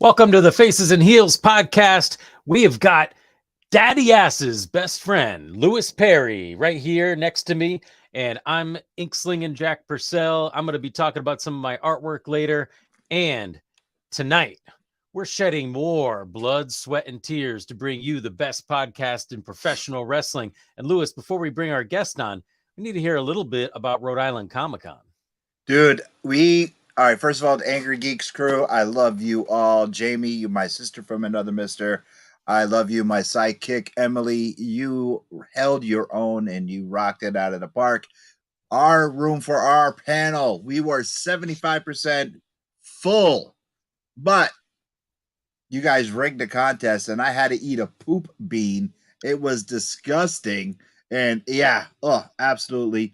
Welcome to the Faces and Heels podcast. We have got Daddy Ass's best friend, Lewis Perry, right here next to me. And I'm Inksling and Jack Purcell. I'm going to be talking about some of my artwork later. And tonight, we're shedding more blood, sweat, and tears to bring you the best podcast in professional wrestling. And Lewis, before we bring our guest on, we need to hear a little bit about Rhode Island Comic Con. Dude, all right, first of all, the Angry Geeks crew, I love you all. Jamie, you my sister from another mister. I love you, my sidekick, Emily. You held your own and you rocked it out of the park. Our room for our panel, we were 75% full, but you guys rigged the contest and I had to eat a poop bean. It was disgusting. And yeah, absolutely.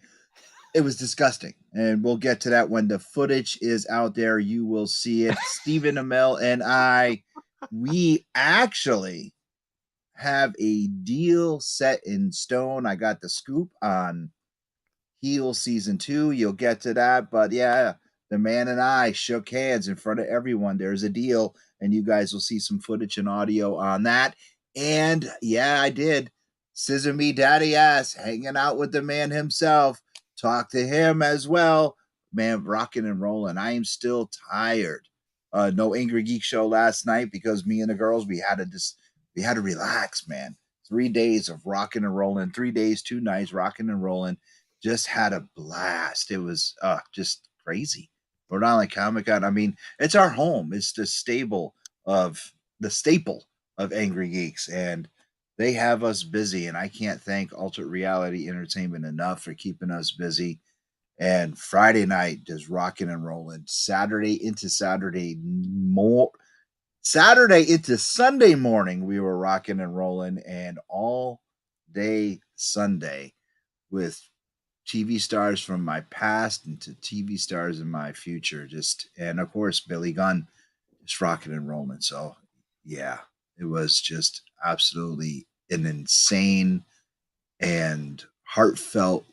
It was disgusting. And we'll get to that when the footage is out there. You will see it. Stephen Amell and I, we actually have a deal set in stone. I got the scoop on Heel Season 2. You'll get to that. But yeah, the man and I shook hands in front of everyone. There's a deal. And you guys will see some footage and audio on that. And yeah, I did. Scissor Me Daddy Ass hanging out with the man himself. Talk to him as well. Man, rocking and rolling. I am still tired. No Angry Geek show last night because me and the girls, we had to relax, man. 3 days of rocking and rolling. 3 days, 2 nights, rocking and rolling. Just had a blast. It was just crazy. Rhode Island Comic Con. I mean, it's our home. It's the staple of Angry Geeks. And they have us busy, and I can't thank Alternate Reality Entertainment enough for keeping us busy. And Friday night, just rocking and rolling. Saturday into Sunday morning, we were rocking and rolling, and all day Sunday with TV stars from my past into TV stars in my future. And of course, Billy Gunn, just rocking and rolling. So yeah, it was just absolutely an insane and heartfelt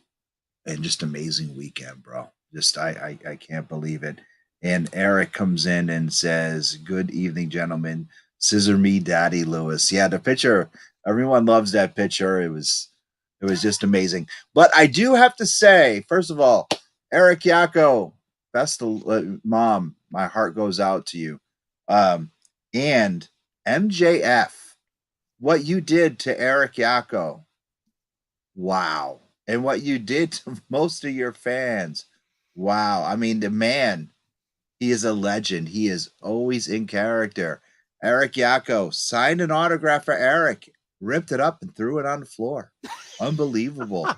and just amazing weekend, bro. Just I can't believe it. And Eric comes in and says, "Good evening, gentlemen. Scissor Me Daddy Lewis." Yeah, the picture, everyone loves that picture. It was just amazing. But I do have to say, first of all, Eric Yako, best mom, my heart goes out to you. And MJF, what you did to Eric Yako, wow. And what you did to most of your fans, wow. I mean, the man, he is a legend. He is always in character. Eric Yako signed an autograph for Eric, ripped it up and threw it on the floor. Unbelievable.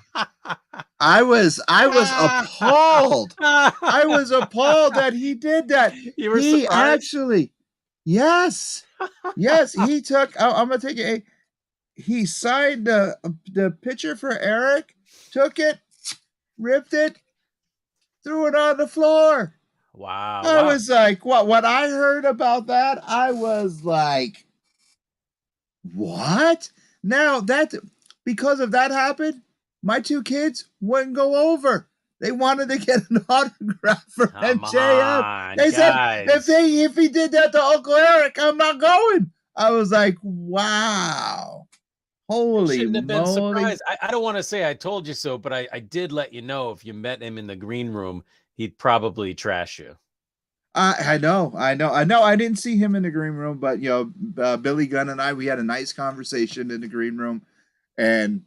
I was appalled. I was appalled that he did that. You were He surprised? actually, yes, he took. I'm gonna take it. He signed the picture for Eric, took it, ripped it, threw it on the floor. Wow. I was like, what? When I heard about that, I was like, what? Now because of that happened, my 2 kids wouldn't go over. They wanted to get an autograph for MJF. They said, if he did that to Uncle Eric, I'm not going. I was like, wow. Holy shouldn't have been moly. surprised. I don't want to say I told you so, but I did let you know if you met him in the green room, he'd probably trash you. I know. I didn't see him in the green room, but Billy Gunn and I, we had a nice conversation in the green room, and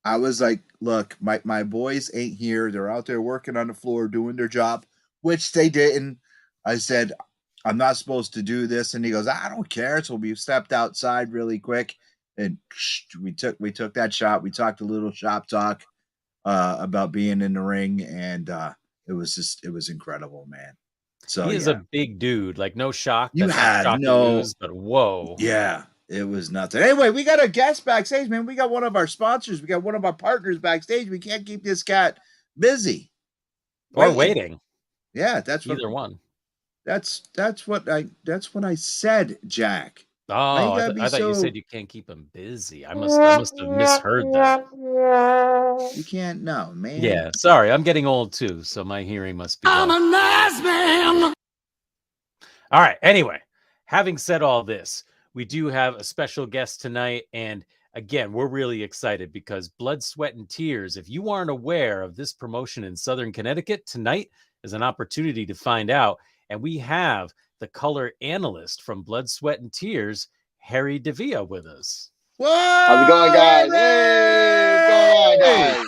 I was like, look, my boys ain't here. They're out there working on the floor doing their job, which they didn't. I said, I'm not supposed to do this. And he goes, I don't care. So we stepped outside really quick and we took that shot. We talked a little shop talk about being in the ring. And it was incredible, man. So he is a big dude. Like, no shock. You had news, but whoa. Yeah. It was nothing. Anyway, we got a guest backstage, man. We got one of our sponsors. We got one of our partners backstage. We can't keep this cat busy. Or waiting. Yeah, that's either one. That's what I said, Jack. Oh, I thought you said you can't keep him busy. I must have misheard that. You can't, no, man. Yeah, sorry. I'm getting old too, so my hearing must be I'm a nice man. All right. Anyway, having said all this, we do have a special guest tonight. And again, we're really excited because Blood, Sweat, and Tears, if you aren't aware of this promotion in Southern Connecticut, tonight is an opportunity to find out. And we have the color analyst from Blood, Sweat, and Tears, Harry Devia, with us. Whoa! How's it going, guys? Hey, what's going on, guys?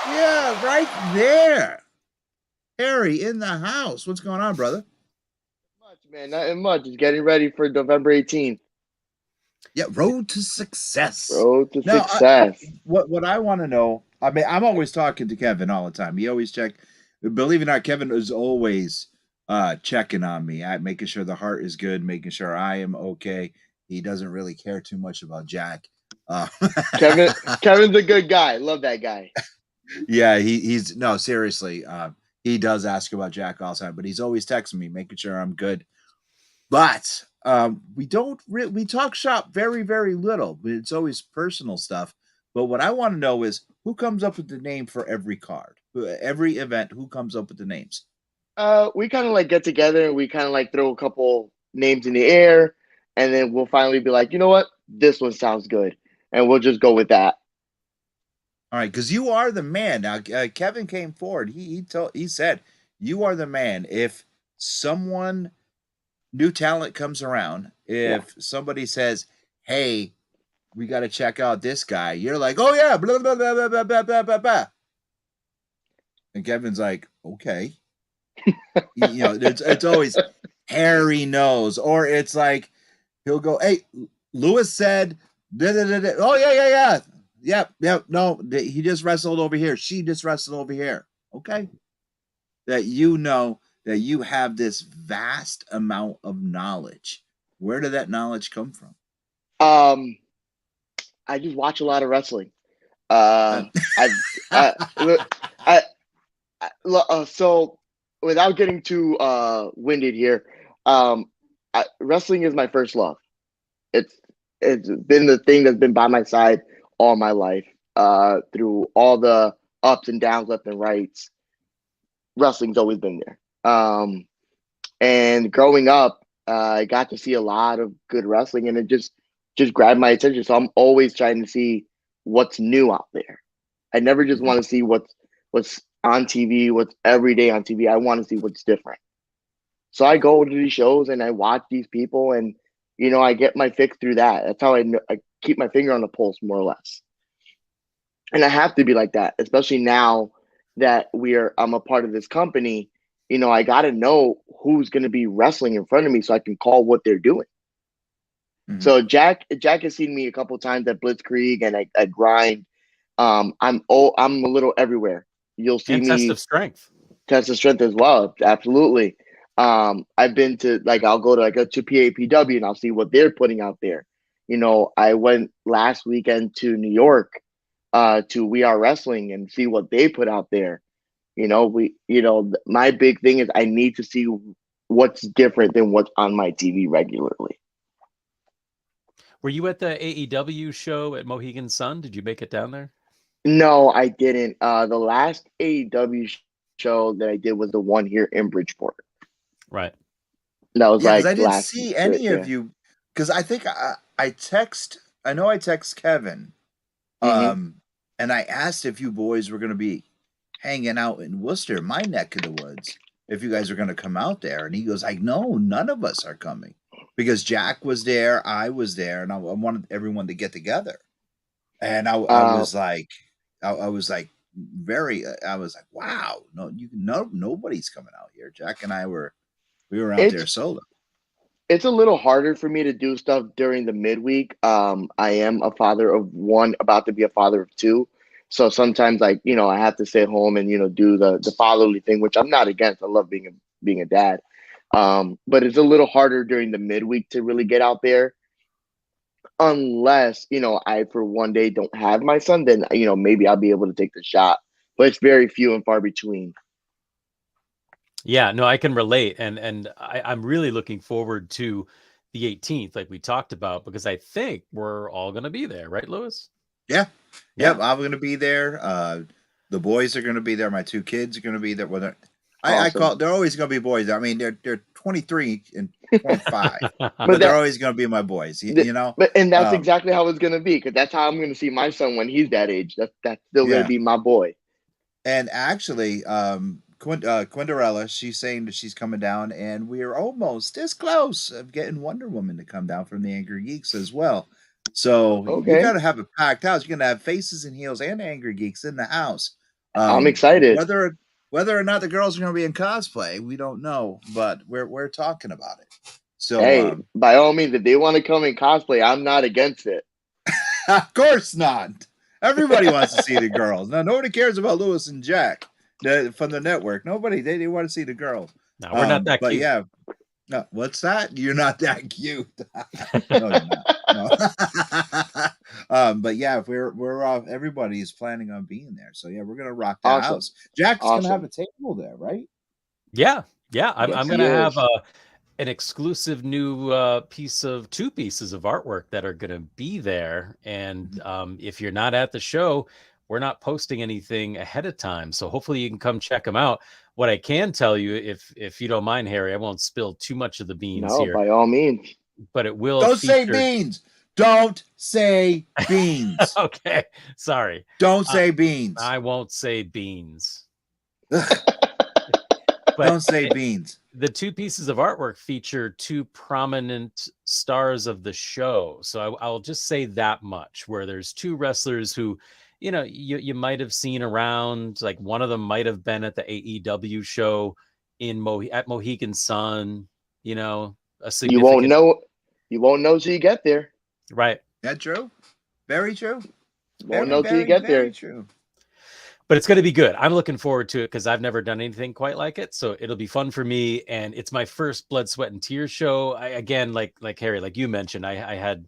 Yeah, right there. Harry in the house. What's going on, brother? Not much, man. Nothing much. Just getting ready for November 18th. Yeah, road to success. Road to success. What I want to know, I mean, I'm always talking to Kevin all the time. He always believe it or not, Kevin is always checking on me, making sure the heart is good, making sure I am okay. He doesn't really care too much about Jack. Kevin's a good guy. Love that guy. Yeah, he's no, seriously. He does ask about Jack all the time, but he's always texting me, making sure I'm good. But we talk shop very, very little. But it's always personal stuff. But what I want to know is who comes up with the name for every card, every event. Who comes up with the names? We kind of like get together and we kind of like throw a couple names in the air, and then we'll finally be like, you know what, this one sounds good, and we'll just go with that. All right, because you are the man. Now, Kevin came forward. He said you are the man. If someone new talent comes around, if somebody says, "Hey, we got to check out this guy," you're like, "Oh yeah," blah blah blah blah blah blah blah blah blah. And Kevin's like, "Okay." You know, it's always Harry knows, or it's like he'll go, "Hey, Lewis said, da, da, da, da. Oh yeah. Yep. No, he just wrestled over here. She just wrestled over here." Okay. That you know that you have this vast amount of knowledge. Where did that knowledge come from? I just watch a lot of wrestling. So without getting too winded here, wrestling is my first love. It's been the thing that's been by my side all my life, through all the ups and downs, left and rights. Wrestling's always been there. And growing up, I got to see a lot of good wrestling, and it just grabbed my attention. So I'm always trying to see what's new out there. I never just want to see what's on TV, what's every day on TV. I want to see what's different. So I go to these shows and I watch these people, and I get my fix through that. That's how I keep my finger on the pulse, more or less. And I have to be like that, especially now that I'm a part of this company. I got to know who's going to be wrestling in front of me so I can call what they're doing. Mm-hmm. So Jack has seen me a couple of times at Blitzkrieg and I grind. I'm a little everywhere. You'll see me test of strength as well. Absolutely. I've been to I'll go to PAPW and I'll see what they're putting out there. I went last weekend to New York to We Are Wrestling and see what they put out there. My big thing is I need to see what's different than what's on my TV regularly. Were you at the AEW show at Mohegan Sun? Did you make it down there? No, I didn't. The last AEW show that I did was the one here in Bridgeport. Right. That was I didn't see any of you because I think I text Kevin, and I asked if you boys were going to be hanging out in Worcester, my neck of the woods, if you guys are going to come out there. And he goes, no, none of us are coming because Jack was there, I was there, and I wanted everyone to get together. And I was like, wow, nobody's coming out here. Jack and I were out there solo. It's a little harder for me to do stuff during the midweek. I am a father of one, about to be a father of two. So sometimes I have to stay home and, do the fatherly thing, which I'm not against. I love being a dad. But it's a little harder during the midweek to really get out there. Unless, I for one day don't have my son, then, maybe I'll be able to take the shot. But it's very few and far between. Yeah, no, I can relate. And I'm really looking forward to the 18th, like we talked about, because I think we're all going to be there. Right, Lewis? Yeah. Yep, I'm going to be there. The boys are going to be there. My two kids are going to be there. Well, I call they're always going to be boys. I mean, they're 23 and 25, but But they're always going to be my boys. You know. and that's Um, exactly how it's gonna be, because that's how I'm gonna see my son when he's that age. That's still Yeah. gonna be my boy. And actually, Quinderella, she's saying that she's coming down, and we are almost this close of getting Wonder Woman to come down from the Angry Geeks as well. So you Okay. got to have a packed house. You're gonna have Faces and Heels and Angry Geeks in the house. I'm excited. Whether or not the girls are gonna be in cosplay, we don't know, but we're talking about it. So Hey, by all means, if they want to come in cosplay, I'm not against it. of course not. Everybody wants to see the girls. Now, nobody cares about Lewis and Jack from the network. Nobody. They want to see the girls. No, we're not that but cute. yeah. No, what's that? You're not that cute. No, you're not. No. But yeah, if we're off, everybody is planning on being there. So yeah, we're gonna rock the Awesome. house. Jack's gonna have Awesome. a table there, right? Yeah. I'm Yes, gonna he have is. an exclusive new two pieces of artwork that are gonna be there. And if you're not at the show, we're not posting anything ahead of time. So hopefully you can come check them out. What I can tell you, if you don't mind, Harry, I won't spill too much of the beans No, here, by all means. but it will Don't say feature. beans. Don't say beans. Okay, sorry. Don't say beans. I won't say beans. Don't say beans. The two pieces of artwork feature two prominent stars of the show. So I'll just say that much, where there's two wrestlers who, you might have seen around. Like one of them might have been at the AEW show at Mohegan Sun, a significant. You won't know till you get there. Right. That true? Very true. Won't know till you get there. True. But it's going to be good. I'm looking forward to it because I've never done anything quite like it. So it'll be fun for me. And it's my first blood, sweat, and tears show. Again, like Harry, like you mentioned, I had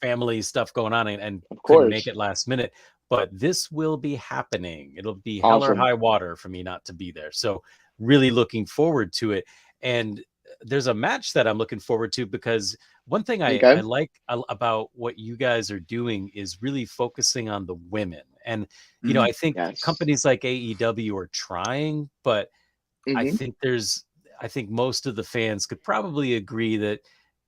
family stuff going on and couldn't make it last minute. But this will be happening. It'll be hell or high water for me not to be there. So really looking forward to it. And there's a match that I'm looking forward to, because one thing I like about what you guys are doing is really focusing on the women. And, I think companies like AEW are trying, but I think most of the fans could probably agree that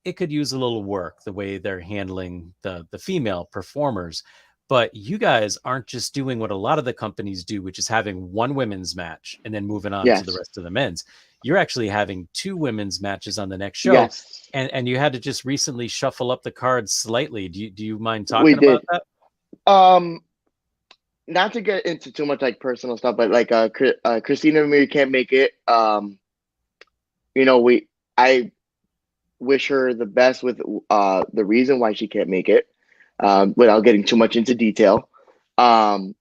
it could use a little work, the way they're handling the female performers. But you guys aren't just doing what a lot of the companies do, which is having one women's match and then moving on to the rest of the men's. You're actually having two women's matches on the next show. Yes. And you had to just recently shuffle up the cards slightly. Do you mind talking about that? Not to get into too much like personal stuff, but like Christina Marie can't make it. I wish her the best with the reason why she can't make it, without getting too much into detail. But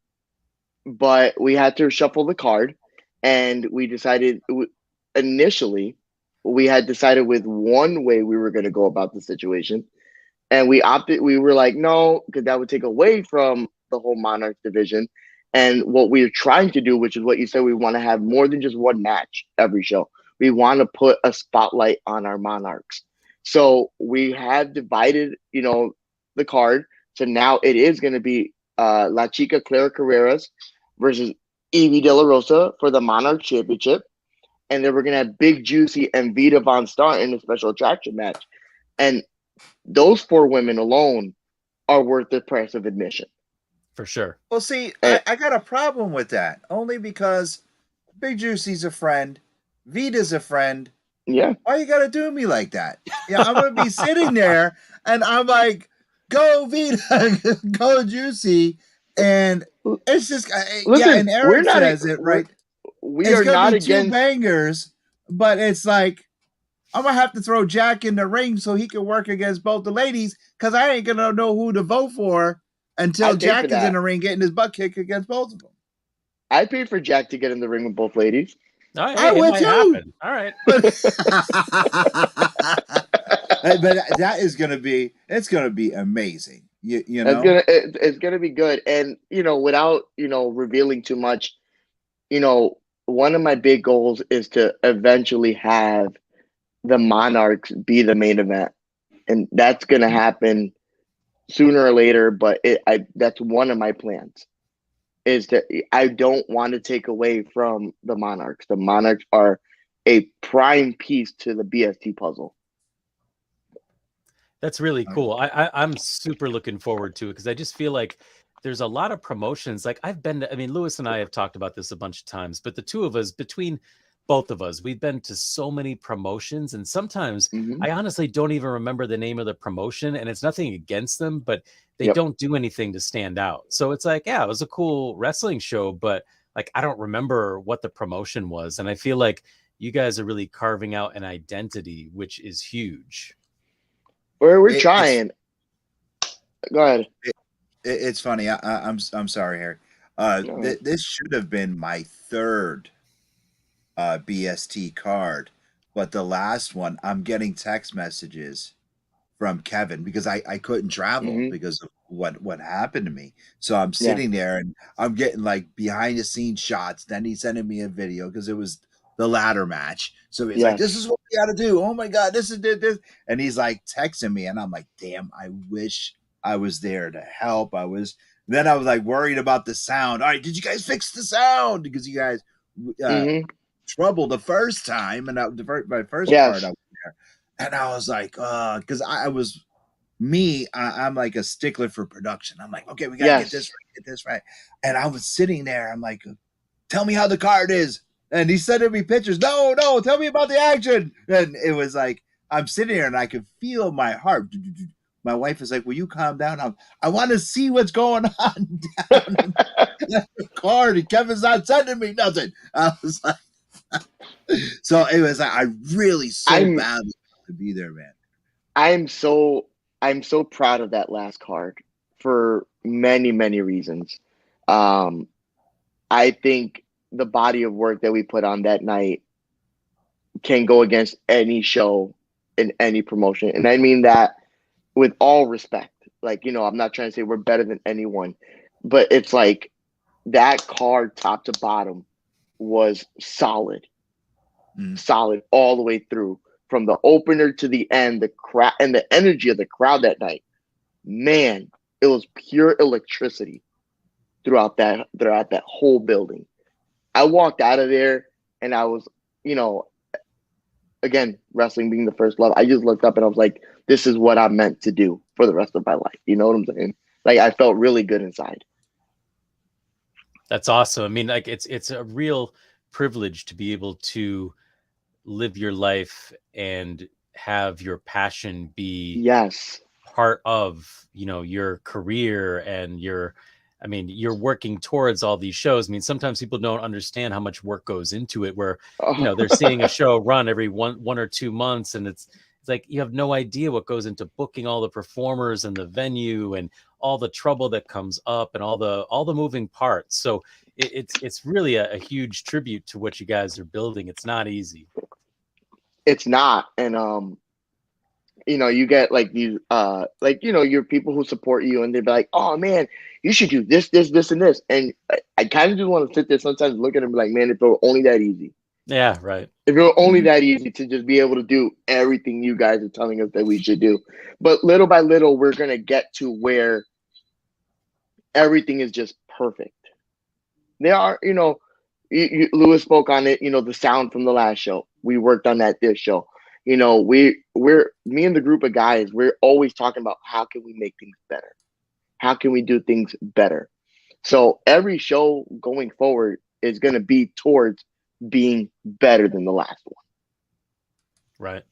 we had to shuffle the card, and we decided initially we had decided with one way we were going to go about the situation, and we were like, no, because that would take away from the whole Monarch division. And what we're trying to do, which is what you said, we want to have more than just one match every show. We want to put a spotlight on our Monarchs. So we have divided, the card. So now it is going to be La Chica Clara Carreras versus Evie De La Rosa for the Monarch Championship. And then we're going to have Big Juicy and Vita Von Star in a special attraction match. And those four women alone are worth the price of admission. For sure. Well, see, I got a problem with that, only because Big Juicy's a friend, Vita's a friend. Yeah. Why you gotta do me like that? Yeah, I'm gonna be sitting there, and I'm like, "Go Vita, go Juicy," and it's just listen, and Eric says it right. We are not against two bangers, but it's like I'm gonna have to throw Jack in the ring so he can work against both the ladies, because I ain't gonna know who to vote for until Jack is in the ring getting his butt kicked against both of them. I paid for Jack to get in the ring with both ladies. I would too. Happen. All right. But that is gonna be amazing. You know, it's gonna be good. And without revealing too much, one of my big goals is to eventually have the Monarchs be the main event, and that's gonna happen sooner or later. But that's one of my plans. Is that I don't want to take away from the Monarchs. The Monarchs are a prime piece to the BST puzzle. That's really cool. I'm super looking forward to it because I just feel like there's a lot of promotions. Like I've been to, I mean, Lewis and I have talked about this a bunch of times, but the two of us, between both of us, we've been to so many promotions, and sometimes Mm-hmm. I honestly don't even remember the name of the promotion, and it's nothing against them, but they Yep. don't do anything to stand out. So it's like, yeah, it was a cool wrestling show, but like I don't remember what the promotion was. And I feel like you guys are really carving out an identity, which is huge. We're It, it's trying. Go ahead. it's funny. I'm sorry, Harry. No. This should have been my third BST card, but the last one, I'm getting text messages from Kevin because I couldn't travel Mm-hmm. because of what happened to me. So I'm Yeah. sitting there and I'm getting like behind the scenes shots. Then he's sending me a video because it was the ladder match. So he's like, Yes. "This is what we got to do. Oh my god, this is this," and he's like texting me, and I'm like, "Damn, I wish I was there to help." I was. Then I was like worried about the sound. All right, did you guys fix the sound? Because you guys Mm-hmm. trouble the first time, and my first card Yes. I was there, and I was like, because I was me, I'm like a stickler for production. I'm like, okay, we gotta Yes. get this right. And I was sitting there, I'm like, tell me how the card is. And he's sending me pictures. No, tell me about the action. And it was like I'm sitting there and I could feel my heart. My wife is like, will you calm down? I want to see what's going on down in the card. And Kevin's not sending me nothing. I was like, so it was like I really so I'm badly wanted to be there, man. I'm so proud of that last card for many, many reasons. Um, I think the body of work that we put on that night can go against any show in any promotion. And I mean that with all respect. Like, I'm not trying to say we're better than anyone, but it's like that card top to bottom was solid, solid all the way through from the opener to the end, the crowd and the energy of the crowd that night. Man, it was pure electricity throughout that whole building. I walked out of there and I was, again, wrestling being the first love, I just looked up and I was like, this is what I'm meant to do for the rest of my life. You know what I'm saying? Like I felt really good inside. That's awesome. I mean, like it's a real privilege to be able to live your life and have your passion be Yes. part of, your career and you're working towards all these shows. I mean, sometimes people don't understand how much work goes into it, where, they're seeing a show run every one or 2 months, and it's like you have no idea what goes into booking all the performers and the venue and all the trouble that comes up and all the moving parts. So it's really a huge tribute to what you guys are building. It's not easy. It's not. And you get like these your people who support you and they're like, oh man, you should do this, and this. And I kind of just want to sit there sometimes and look at them and be like, man, if it were only that easy. Yeah, right. If it were only that easy to just be able to do everything you guys are telling us that we should do. But little by little, we're going to get to where everything is just perfect. There are, Lewis spoke on it, the sound from the last show. We worked on that this show. We're me and the group of guys, we're always talking about how can we make things better? How can we do things better? So every show going forward is going to be towards being better than the last one. Right.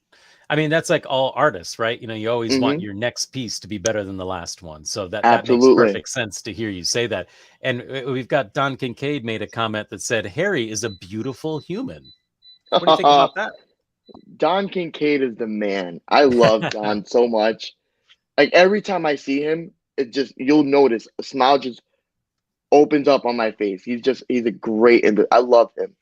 I mean, that's like all artists, right? You always want your next piece to be better than the last one. So that makes perfect sense to hear you say that. And we've got Don Kincaid made a comment that said, Harry is a beautiful human. What do you think about that? Don Kincaid is the man. I love Don so much. Like every time I see him, you'll notice a smile just opens up on my face. He's a great, I love him.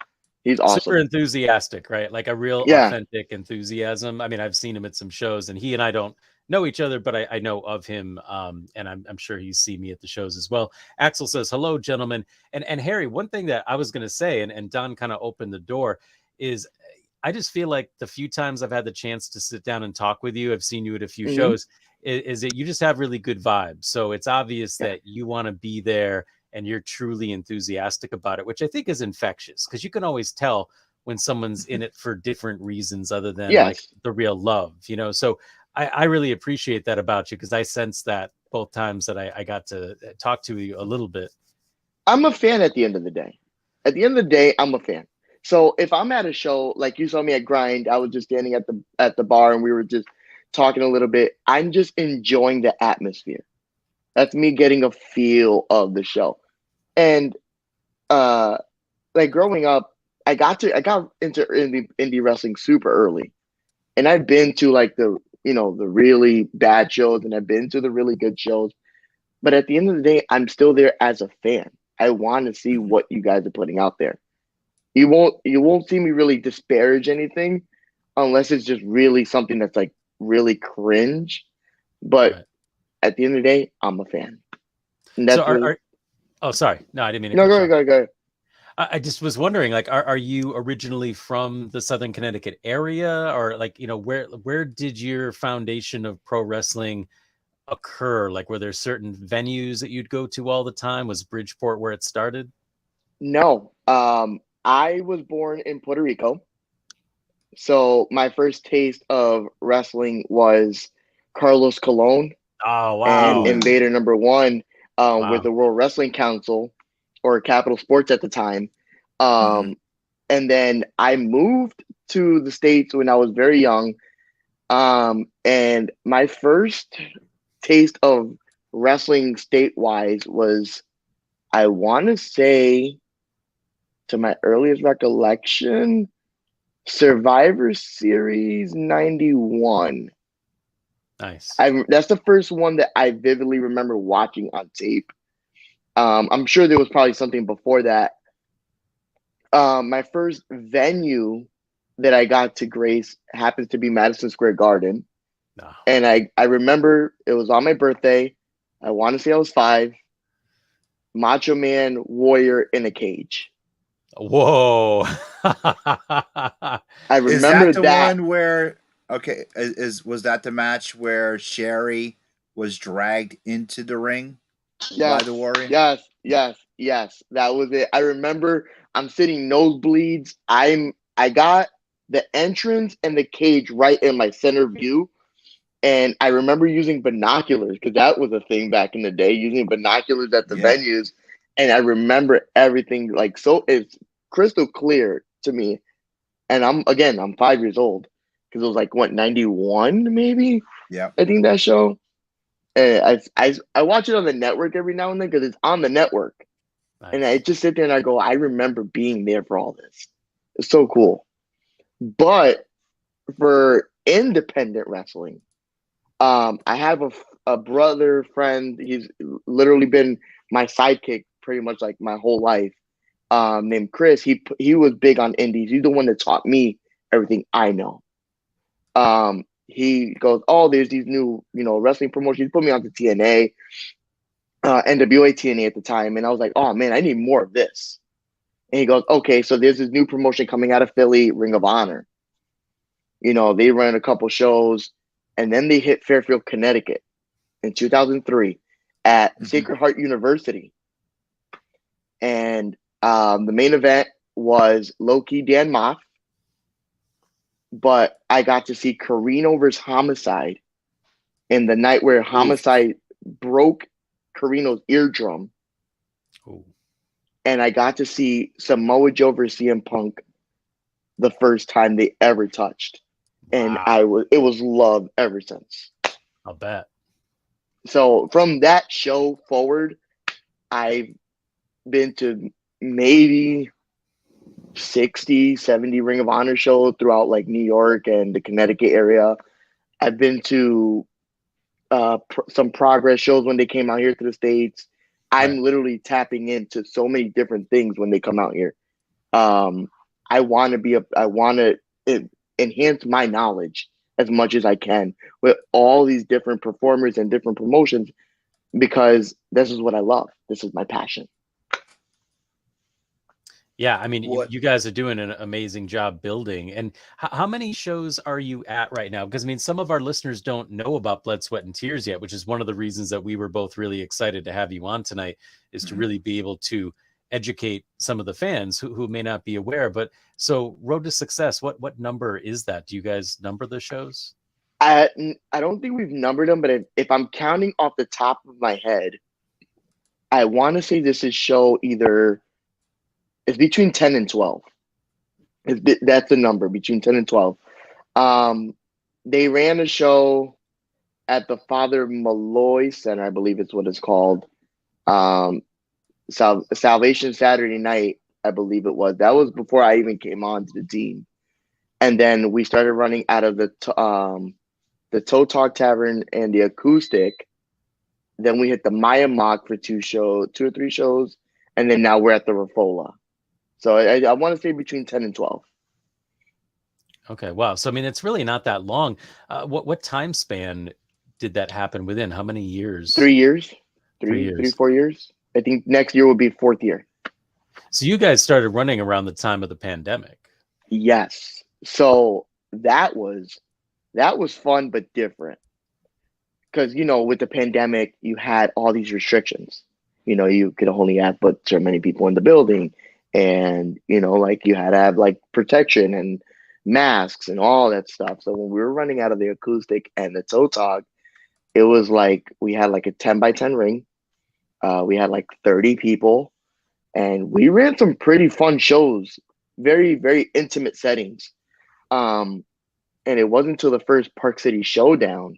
He's awesome. Super enthusiastic, right? Like a real authentic enthusiasm. I mean, I've seen him at some shows, and he and I don't know each other, but I know of him, and I'm sure he's seen me at the shows as well. Axel says, hello, gentlemen. And Harry, one thing that I was going to say, and Don kind of opened the door, is I just feel like the few times I've had the chance to sit down and talk with you, I've seen you at a few shows, is that you just have really good vibes. So it's obvious that you want to be there and you're truly enthusiastic about it, which I think is infectious, because you can always tell when someone's in it for different reasons other than like Yes. the real love, you know? So I really appreciate that about you, because I sense that both times that I got to talk to you a little bit. I'm a fan at the end of the day. At the end of the day, I'm a fan. So if I'm at a show, like you saw me at Grind, I was just standing at the bar and we were just talking a little bit. I'm just enjoying the atmosphere. That's me getting a feel of the show. And like growing up, I got into indie wrestling super early. And I've been to like the the really bad shows and I've been to the really good shows. But at the end of the day, I'm still there as a fan. I want to see what you guys are putting out there. You won't see me really disparage anything unless it's just really something that's like really cringe. But Right. at the end of the day, I'm a fan. And that's So oh, sorry. No, I didn't mean to no, cut go you ahead, off. go ahead. I just was wondering, like, are you originally from the Southern Connecticut area, or like, where did your foundation of pro wrestling occur? Like, were there certain venues that you'd go to all the time? Was Bridgeport where it started? No, I was born in Puerto Rico. So my first taste of wrestling was Carlos Colon Oh, and wow. Invader number one with Wow. the World Wrestling Council or Capital Sports at the time. Mhm. And then I moved to the States when I was very young. And my first taste of wrestling state-wise was, I want to say, to my earliest recollection, Survivor Series 91. Nice. That's the first one that I vividly remember watching on tape. I'm sure there was probably something before that. My first venue that I got to grace happens to be Madison Square Garden. No. And I remember it was on my birthday. I want to say I was 5. Macho Man Warrior in a cage. Whoa. I Is remember that the that. one where was that the match where Sherry was dragged into the ring by Yes, the Warrior? yes. That was it. I remember I'm sitting nosebleeds. I got the entrance and the cage right in my center view. And I remember using binoculars because that was a thing back in the day, using binoculars at the Yeah. venues. And I remember everything like so it's crystal clear to me. And I'm 5 years old because it was like what 91 maybe. Yeah. I think that show. And I watch it on the network every now and then because it's on the network. And I Nice. just sit there and I go, I remember being there for all this. It's so cool. But for independent wrestling, I have a brother friend. He's literally been my sidekick pretty much like my whole life. Named Chris. He was big on indies. He's the one that taught me everything I know. He goes, oh, there's these new wrestling promotions. He put me onto TNA, NWA TNA at the time, and I was like, oh man, I need more of this. And he goes, okay, so there's this new promotion coming out of Philly, Ring of Honor. They ran a couple shows, and then they hit Fairfield, Connecticut in 2003 at Sacred Heart University. And the main event was Low-Key Dan Moff, but I got to see Carino versus Homicide in the night where Homicide broke Carino's eardrum. Ooh. And I got to see Samoa Joe versus CM Punk the first time they ever touched. And Wow. it was love ever since. I'll bet. So from that show forward, I've been to maybe 60, 70 Ring of Honor shows throughout like New York and the Connecticut area. I've been to some Progress shows when they came out here to the States. I'm literally tapping into so many different things when they come out here. I want to enhance my knowledge as much as I can with all these different performers and different promotions because this is what I love. This is my passion. Yeah, I mean, What? you guys are doing an amazing job building. And how many shows are you at right now? Because I mean, some of our listeners don't know about Blood, Sweat, and Tears yet, which is one of the reasons that we were both really excited to have you on tonight, is to really be able to educate some of the fans who may not be aware. But so Road to Success, what number is that? Do you guys number the shows? I don't think we've numbered them, but if I'm counting off the top of my head, I want to say this is show either it's between 10 and 12. That's the number, between 10 and 12. They ran a show at the Father Malloy Center, I believe it's what it's called. Salvation Saturday Night, I believe it was. That was before I even came on to the team. And then we started running out of the Toe Talk Tavern and the Acoustic. Then we hit the Maya Mock for 2 or 3 shows. And then now we're at the Rafola. So I want to say between 10 and 12. Okay, wow. So I mean, it's really not that long. What time span did that happen within? How many years? 3 years. 3 years. 3, 4 years. I think next year will be 4th year. So you guys started running around the time of the pandemic. Yes. So that was fun but different. Because, with the pandemic, you had all these restrictions. You could only have but so many people in the building. And, like you had to have like protection and masks and all that stuff. So when we were running out of the Acoustic and the Toe Talk, it was like we had like a 10 by 10 ring. We had like 30 people. And we ran some pretty fun shows, very, very intimate settings. And it wasn't until the first Park City Showdown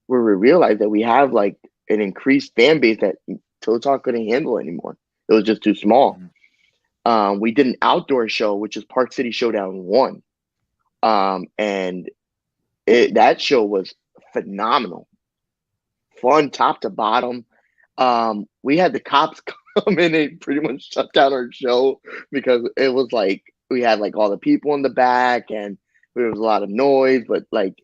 where we realized that we have like an increased fan base that Toe Talk couldn't handle anymore. It was just too small. We did an outdoor show, which is Park City Showdown 1. And that show was phenomenal. Fun top to bottom. We had the cops come in and pretty much shut down our show because it was like we had like all the people in the back and there was a lot of noise, but like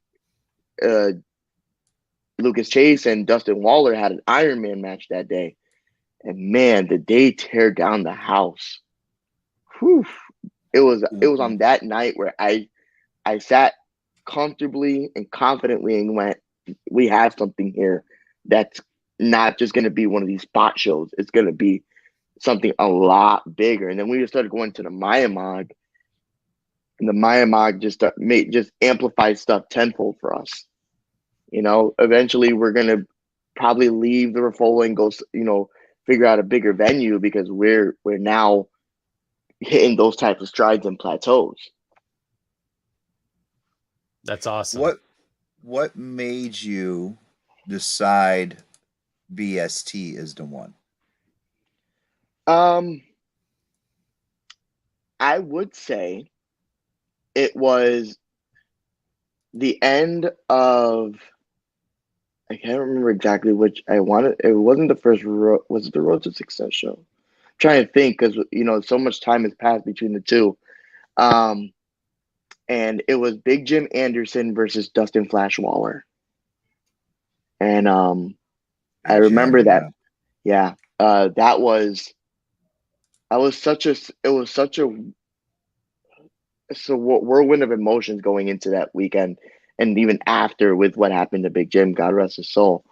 Lucas Chase and Dustin Waller had an Iron Man match that day. And man, did they tear down the house. Whew. It was on that night where I sat comfortably and confidently and went, we have something here that's not just going to be one of these spot shows. It's going to be something a lot bigger. And then we just started going to the Maya Mog, and the Maya Mog just amplified stuff tenfold for us. Eventually we're going to probably leave the Rafola and go, figure out a bigger venue because we're now hitting those types of strides and plateaus. That's awesome. What made you decide BST is the one? I would say it was the end of, I can't remember exactly which I wanted. It wasn't the first was it the Road to Success show? I'm trying to think because so much time has passed between the two. And it was Big Jim Anderson versus Dustin Flash Waller. And I remember that. Yeah. It was such a whirlwind of emotions going into that weekend and even after with what happened to Big Jim, God rest his soul.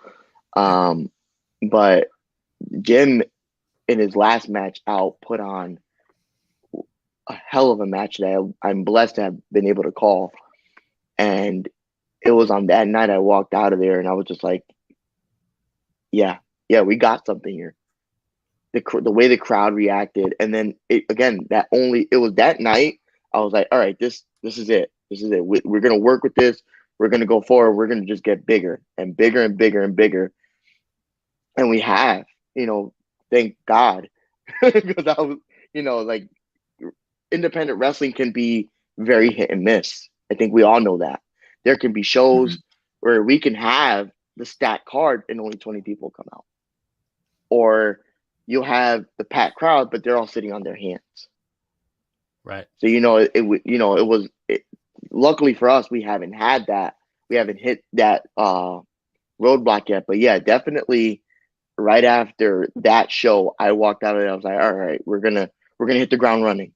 But Jim in his last match out put on a hell of a match that I'm blessed to have been able to call. And it was on that night I walked out of there and I was just like, yeah, we got something here. The way the crowd reacted. And then it was that night I was like, all right, this is it. This is it. We're going to work with this. We're going to go forward. We're going to just get bigger and bigger and bigger and bigger. And we have, thank God. Because I was, like independent wrestling can be very hit and miss. I think we all know that. There can be shows where we can have the stacked card and only 20 people come out. Or you'll have the packed crowd, but they're all sitting on their hands. Right. So, luckily for us, we haven't had that. We haven't hit that roadblock yet. But yeah, definitely right after that show, I walked out of it. I was like, all right, we're gonna hit the ground running.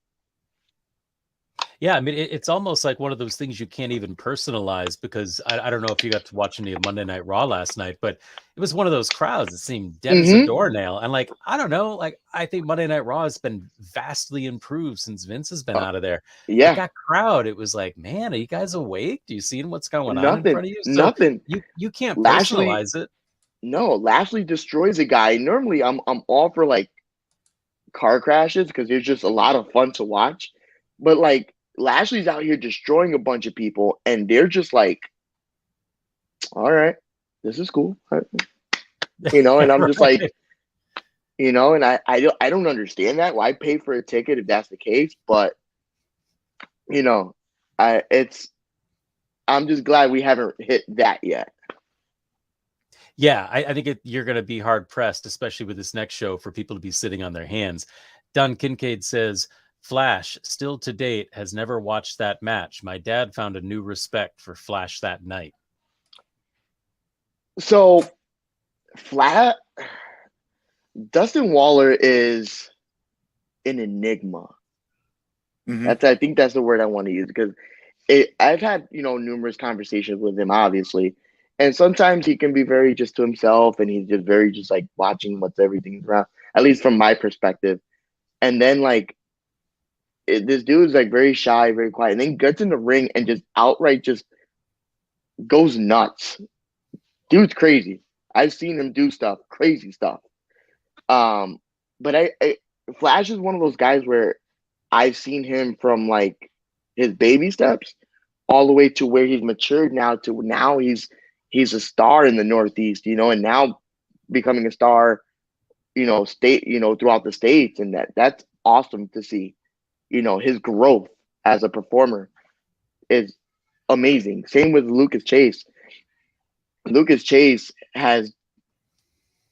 Yeah, I mean, it's almost like one of those things you can't even personalize because I don't know if you got to watch any of Monday Night Raw last night, but it was one of those crowds that seemed dead as a Mm-hmm. doornail. And like, I don't know, like I think Monday Night Raw has been vastly improved since Vince has been out of there. But Yeah, that crowd, it was like, man, are you guys awake? Do you see what's going on in nothing, front of you? So nothing. you can't Lashley, personalize it. no, Lashley destroys a guy. Normally, I'm all for like car crashes because they're just a lot of fun to watch. But like Lashley's out here destroying a bunch of people, and they're just like, all right, this is cool, and I'm just Right. like, and I don't understand that. Why pay for a ticket if that's the case? But you know, I'm just glad we haven't hit that yet. Yeah, I think you're going to be hard pressed, especially with this next show, for people to be sitting on their hands. Don Kincaid says, Flash, still to date, has never watched that match. My dad found a new respect for Flash that night. So flat Dustin Waller is an enigma. Mhm. I think that's the word I want to use because I've had numerous conversations with him, obviously, and sometimes he can be very just to himself, and he's just very just like watching what's everything's around. At least from my perspective, and then like this dude is like very shy, very quiet, and then gets in the ring and just outright just goes nuts. Dude's crazy. I've seen him do stuff, crazy stuff. Um, but Flash is one of those guys where I've seen him from like his baby steps all the way to where he's matured now to now he's a star in the Northeast, and now becoming a star, throughout the states, and that's awesome to see. His growth as a performer is amazing. Same with Lucas Chase. Lucas Chase has,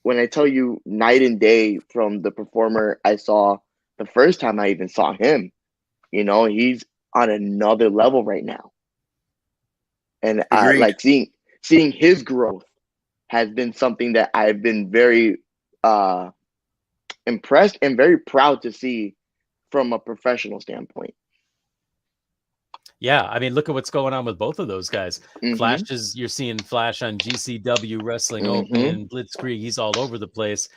when I tell you, night and day from the performer I saw the first time I even saw him. He's on another level right now, and Agreed. like seeing his growth has been something that I've been very uh, impressed and very proud to see from a professional standpoint. Yeah, I mean, look at what's going on with both of those guys. Mm-hmm. Flash you're seeing Flash on GCW, Wrestling Mm-hmm. Open, Blitzkrieg. He's all over the place,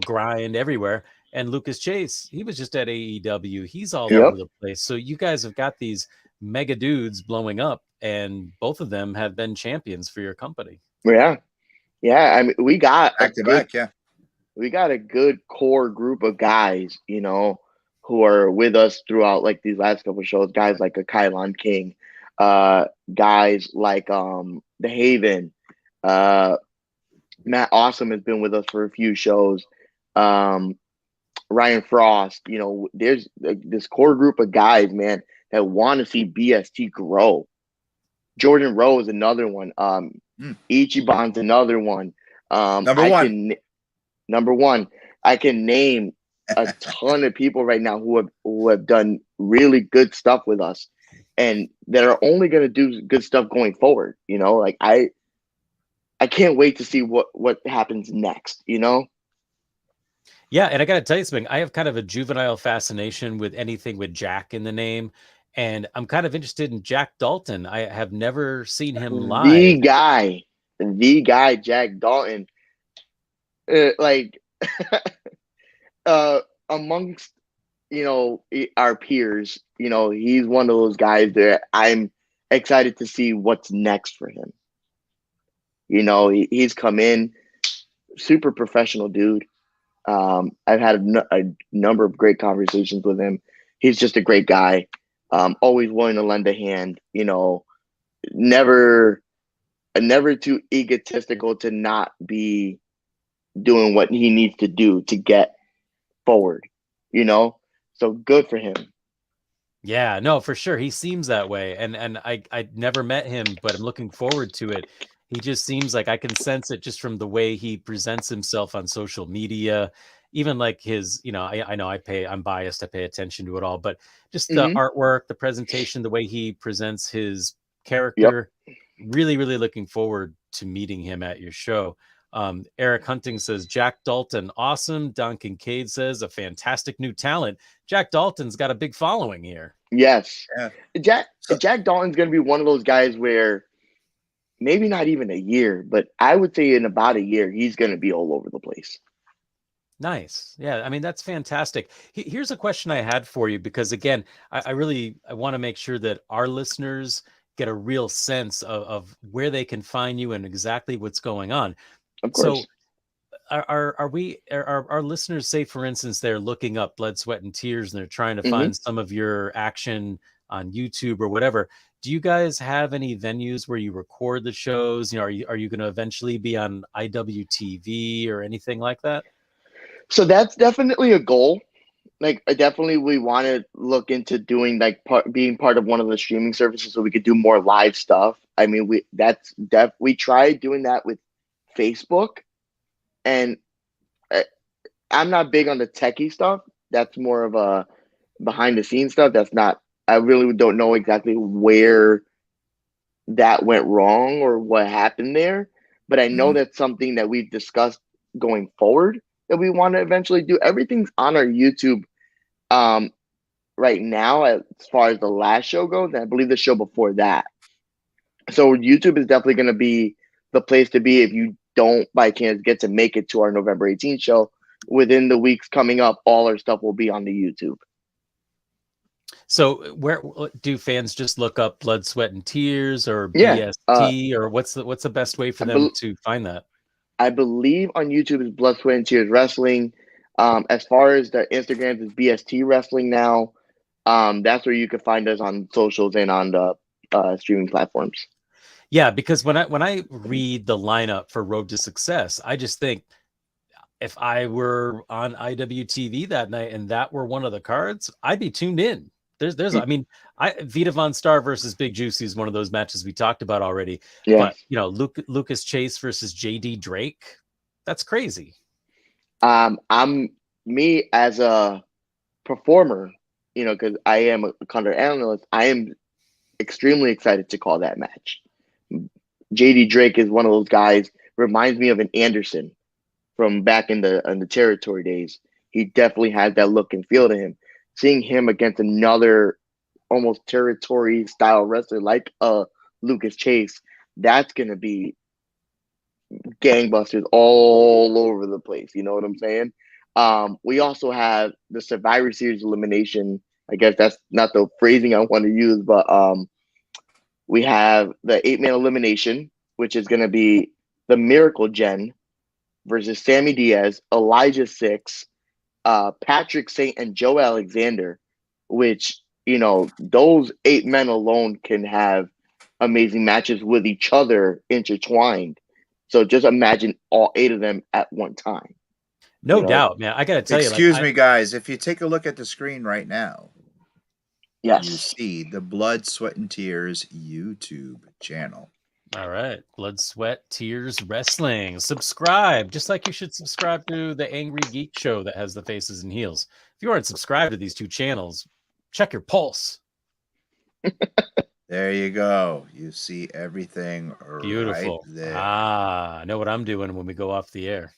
grind everywhere. And Lucas Chase, he was just at AEW. He's all Yep. over the place. So you guys have got these mega dudes blowing up, and both of them have been champions for your company. Yeah. Yeah. I mean, Back to back, yeah. we got a good core group of guys, who are with us throughout like these last couple of shows. Guys like a Kylon King, guys like the Haven, uh, Matt Awesome has been with us for a few shows. Um, Ryan Frost, there's this core group of guys, man, that want to see BST grow. Jordan Rowe is another one. Ichiban's another one. Number one. Number one, I can name a ton of people right now who have done really good stuff with us, and that are only going to do good stuff going forward. Like I can't wait to see what happens next. Yeah, and I got to tell you something. I have kind of a juvenile fascination with anything with Jack in the name, and I'm kind of interested in Jack Dalton. I have never seen him live. The guy, Jack Dalton, like amongst our peers, he's one of those guys that I'm excited to see what's next for him. He's come in, super professional dude. I've had a number of great conversations with him. He's just a great guy. Always willing to lend a hand. Never too egotistical to not be doing what he needs to do to get forward. So good for him. Yeah, no, for sure. He seems that way. And I never met him, but I'm looking forward to it. He just seems like I can sense it just from the way he presents himself on social media. Even like his, I know I'm biased, I pay attention to it all, but just the Mm-hmm. artwork, the presentation, the way he presents his Yep. character. Really, really looking forward to meeting him at your show. Eric Hunting says Jack Dalton, awesome. Don Kincaid says a fantastic new talent. Jack Dalton's got a big following here. Yes. Yeah. Jack Dalton's going to be one of those guys where maybe not even a year, but I would say in about a year, he's going to be all over the place. Nice. Yeah. I mean, that's fantastic. Here's a question I had for you, because again, I want to make sure that our listeners get a real sense of where they can find you and exactly what's going on. Of course. So are our listeners, say for instance, they're looking up Blood, Sweat and Tears and they're trying to find some of your action on YouTube or whatever. Do you guys have any venues where you record the shows? You know, are you going to eventually be on IWTV or anything like that? So that's definitely a goal. Like, definitely we want to look into doing like being part of one of the streaming services so we could do more live stuff. I mean, we tried doing that with Facebook, and I'm not big on the techie stuff. That's more of a behind the scenes stuff. I really don't know exactly where that went wrong or what happened there, but I know that's something that we've discussed going forward that we want to eventually do. Everything's on our YouTube right now as far as the last show goes, and I believe the show before that. So YouTube is definitely going to be the place to be if you don't by chance get to make it to our November 18th show. Within the weeks coming up, all our stuff will be on the YouTube. So where do fans just look up Blood, Sweat and Tears or Yeah, BST, or what's the best way for them to find that? I believe on YouTube is Blood, Sweat and Tears Wrestling. As far as the Instagrams is BST Wrestling now. That's where you can find us on socials and on the streaming platforms. Yeah, because when I read the lineup for Road to Success, I just think if I were on IWTV that night and that were one of the cards, I'd be tuned in. I mean, Vita Von Star versus Big Juicy is one of those matches we talked about already. Yes. But you know, Lucas Chase versus JD Drake, that's crazy. I'm me as a performer, you know, because I am a content analyst. I am extremely excited to call that match. JD Drake is one of those guys. Reminds me of an Anderson from back in the territory days. He definitely has that look and feel to him. Seeing him against another almost territory style wrestler like Lucas Chase, that's gonna be gangbusters all over the place. You know what I'm saying? We also have the Survivor Series elimination. I guess that's not the phrasing I want to use, but we have the 8-man elimination, which is going to be the Miracle Gen versus Sammy Diaz, Elijah Six, Patrick Saint, and Joe Alexander, which, you know, those 8 men alone can have amazing matches with each other intertwined. So just imagine all 8 of them at one time. No doubt, man. I got to tell you. Excuse me, guys. If you take a look at the screen right now, yes, you see the Blood, Sweat, and Tears YouTube channel. All right. Blood, Sweat, Tears Wrestling. Subscribe, just like you should subscribe to the Angry Geek Show that has the Faces and Heels. If you aren't subscribed to these 2 channels, check your pulse. There you go. You see everything Beautiful. right there. I know what I'm doing when we go off the air.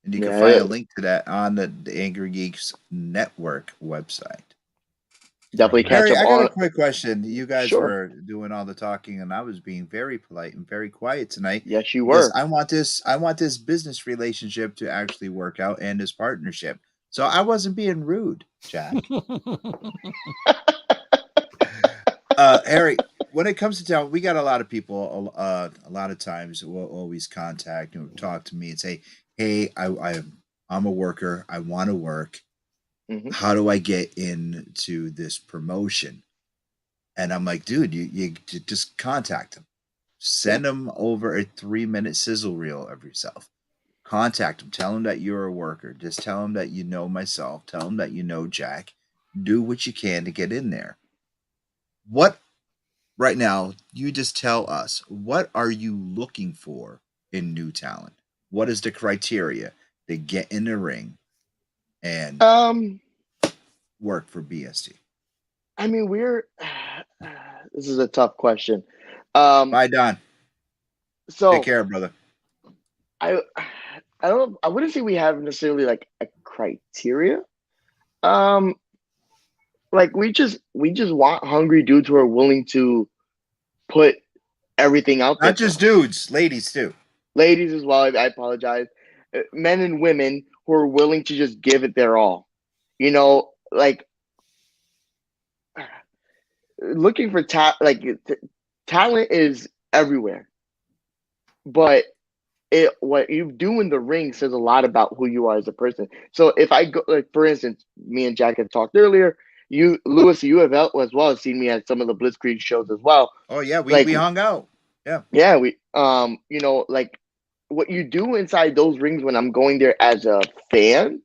And you can find a link to that on the Angry Geeks Network website. Definitely catch Harry, up I got on. a quick question. You guys Sure. were doing all the talking, and I was being very polite and very quiet tonight. Yes, you were. I want this business relationship to actually work out and this partnership. So I wasn't being rude, Jack. Harry, when it comes to town, we got a lot of people. A lot of times will always contact and talk to me and say, "Hey, I'm a worker. I want to work. How do I get into this promotion?" And I'm like, dude, you just contact them. Send them over a 3-minute sizzle reel of yourself. Contact them. Tell them that you're a worker. Just tell them that you know myself. Tell them that you know Jack. Do what you can to get in there. What, right now, you just tell us, what are you looking for in new talent? What is the criteria to get in the ring and work for BST? I mean, this is a tough question. Bye, Don. So take care, brother. I I don't. I wouldn't say we have necessarily like a criteria. Um, like we just want hungry dudes who are willing to put everything out there Not for just us. dudes, ladies too. Ladies as well. I apologize. Men and women who are willing to just give it their all. Like looking for talent is everywhere, but what you do in the ring says a lot about who you are as a person. So if I go, like for instance, me and Jack have talked earlier. You, Lewis, you have as well seen me at some of the Blitzkrieg shows as well. Oh yeah, Like, we hung out. Yeah. yeah, like what you do inside those rings when I'm going there as a fan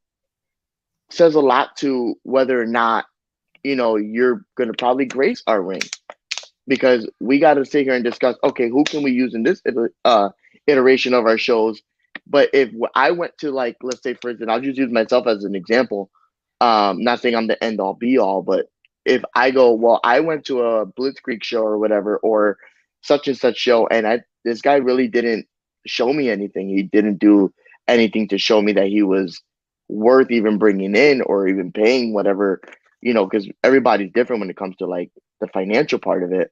says a lot to whether or not you're gonna probably grace our ring, because we got to sit here and discuss, okay, who can we use in this iteration of our shows. But if I went to, like, let's say for instance, I'll just use myself as an example, not saying I'm the end all be all, but if I go, well, I went to a Blitzkrieg show or whatever, or such and such show, and this guy really didn't show me anything. He didn't do anything to show me that he was worth even bringing in or even paying whatever, because everybody's different when it comes to like the financial part of it.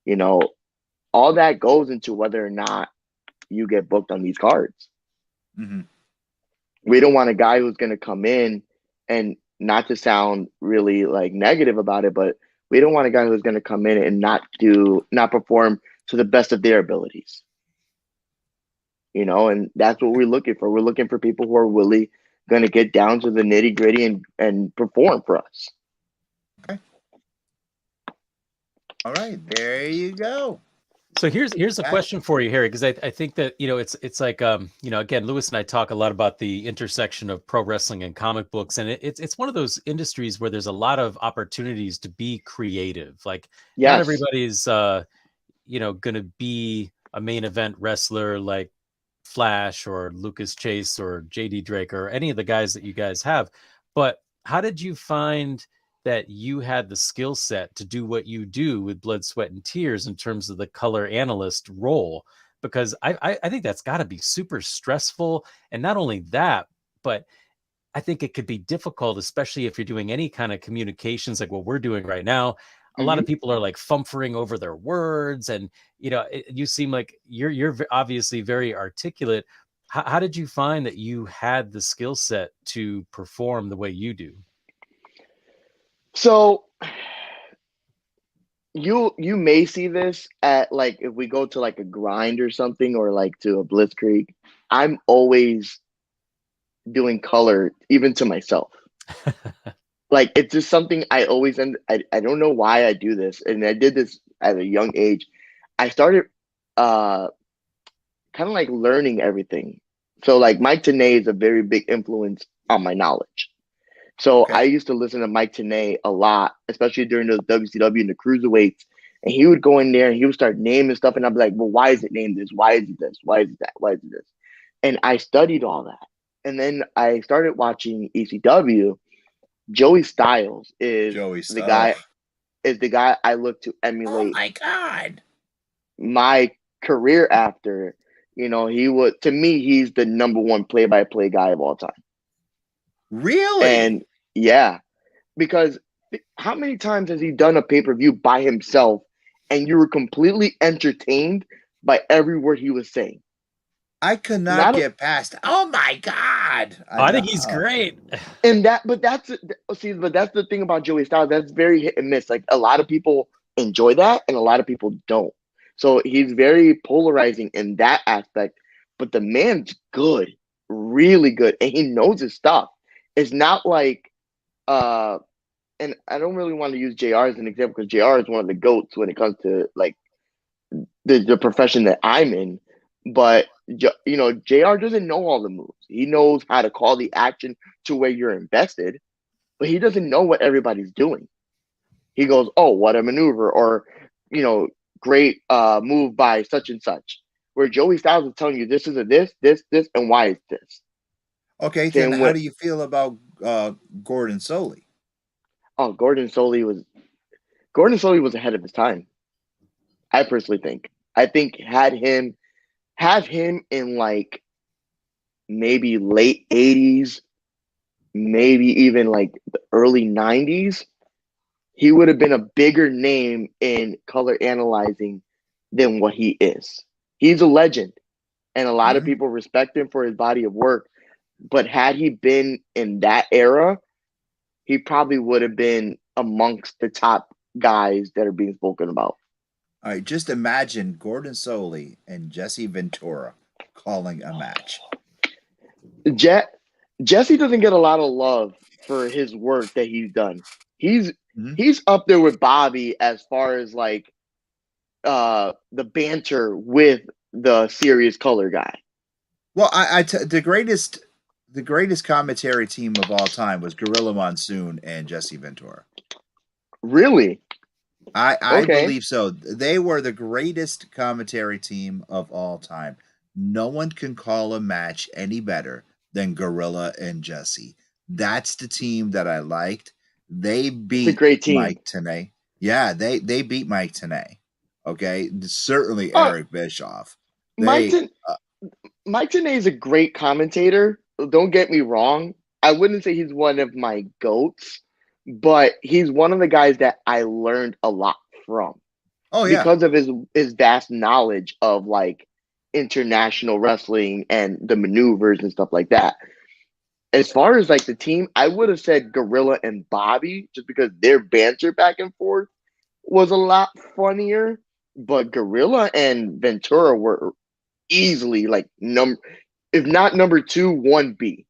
you know, all that goes into whether or not you get booked on these cards. Mm-hmm. We don't want a guy who's going to come in, and not to sound really like negative about it, but we don't want a guy who's going to come in and not perform to the best of their abilities. And that's what we're looking for. We're looking for people who are really going to get down to the nitty gritty and perform for us. Okay. All right, there you go. So here's a question for you, Harry, because I think that it's like again, Lewis and I talk a lot about the intersection of pro wrestling and comic books, and it's one of those industries where there's a lot of opportunities to be creative. Like, not Yes. everybody's going to be a main event wrestler like Flash or Lucas Chase or JD Drake or any of the guys that you guys have. But how did you find that you had the skill set to do what you do with Blood, Sweat, and Tears in terms of the color analyst role? Because I think that's got to be super stressful. And not only that, but I think it could be difficult, especially if you're doing any kind of communications like what we're doing right now. A lot of people are like fumfering over their words, and you seem like you're obviously very articulate. How did you find that you had the skill set to perform the way you do? So you may see this at, like, if we go to like a grind or something, or like to a Blitzkrieg, I'm always doing color even to myself. Like, it's just something I always I don't know why I do this, and I did this at a young age. I started kind of like learning everything. So like Mike Tenay is a very big influence on my knowledge. So Okay. I used to listen to Mike Tenay a lot, especially during those WCW and the cruiserweights. And he would go in there and he would start naming stuff, and I'd be like, well, why is it named this? Why is it this? Why is it that? Why is it this? And I studied all that. And then I started watching ECW. Joey Styles is Joey the guy I look to Oh emulate my God. my career after. To me, he's the number one play-by-play guy of all time. Really? And yeah, because how many times has he done a pay-per-view by himself and you were completely entertained by every word he was saying? I could not get past. Oh my God. I think he's great. And but that's the thing about Joey Styles. That's very hit and miss. Like, a lot of people enjoy that and a lot of people don't. So he's very polarizing in that aspect. But the man's good, really good, and he knows his stuff. It's not like and I don't really want to use JR as an example, because JR is one of the GOATs when it comes to like the profession that I'm in. But JR doesn't know all the moves. He knows how to call the action to where you're invested, but he doesn't know what everybody's doing. He goes, "Oh, what a maneuver," or great move by such and such. Where Joey Styles is telling you, this is a this, and why is this. Okay, then how do you feel about Gordon Solie? Oh, Gordon Solie was ahead of his time. I personally think. I think have him in like maybe late 80s, maybe even like the early 90s, he would have been a bigger name in color analyzing than what he is. He's a legend, and a lot of Mhm. people respect him for his body of work. But had he been in that era, he probably would have been amongst the top guys that are being spoken about. All right, just imagine Gordon Soley and Jesse Ventura calling a match. Je- Jesse doesn't get a lot of love for his work that he's done. He's Mhm. he's up there with Bobby as far as like the banter with the serious color guy. Well, the greatest commentary team of all time was Gorilla Monsoon and Jesse Ventura. Really? I Okay. believe so. They were the greatest commentary team of all time. No one can call a match any better than Gorilla and Jesse. That's the team that I liked. They It's a beat great team. Mike Tenay. Yeah, they beat Mike Tenay. Okay, certainly Uh, Eric Bischoff. Mike They Ten- Mike Tenay is a great commentator. Don't get me wrong. I wouldn't say he's one of my goats, but he's one of the guys that I learned a lot from oh yeah. because of his vast knowledge of like international wrestling and the maneuvers and stuff like that. As far as like the team, I would have said Gorilla and Bobby just because their banter back and forth was a lot funnier. But Gorilla and Ventura were easily like if not number two, 1B.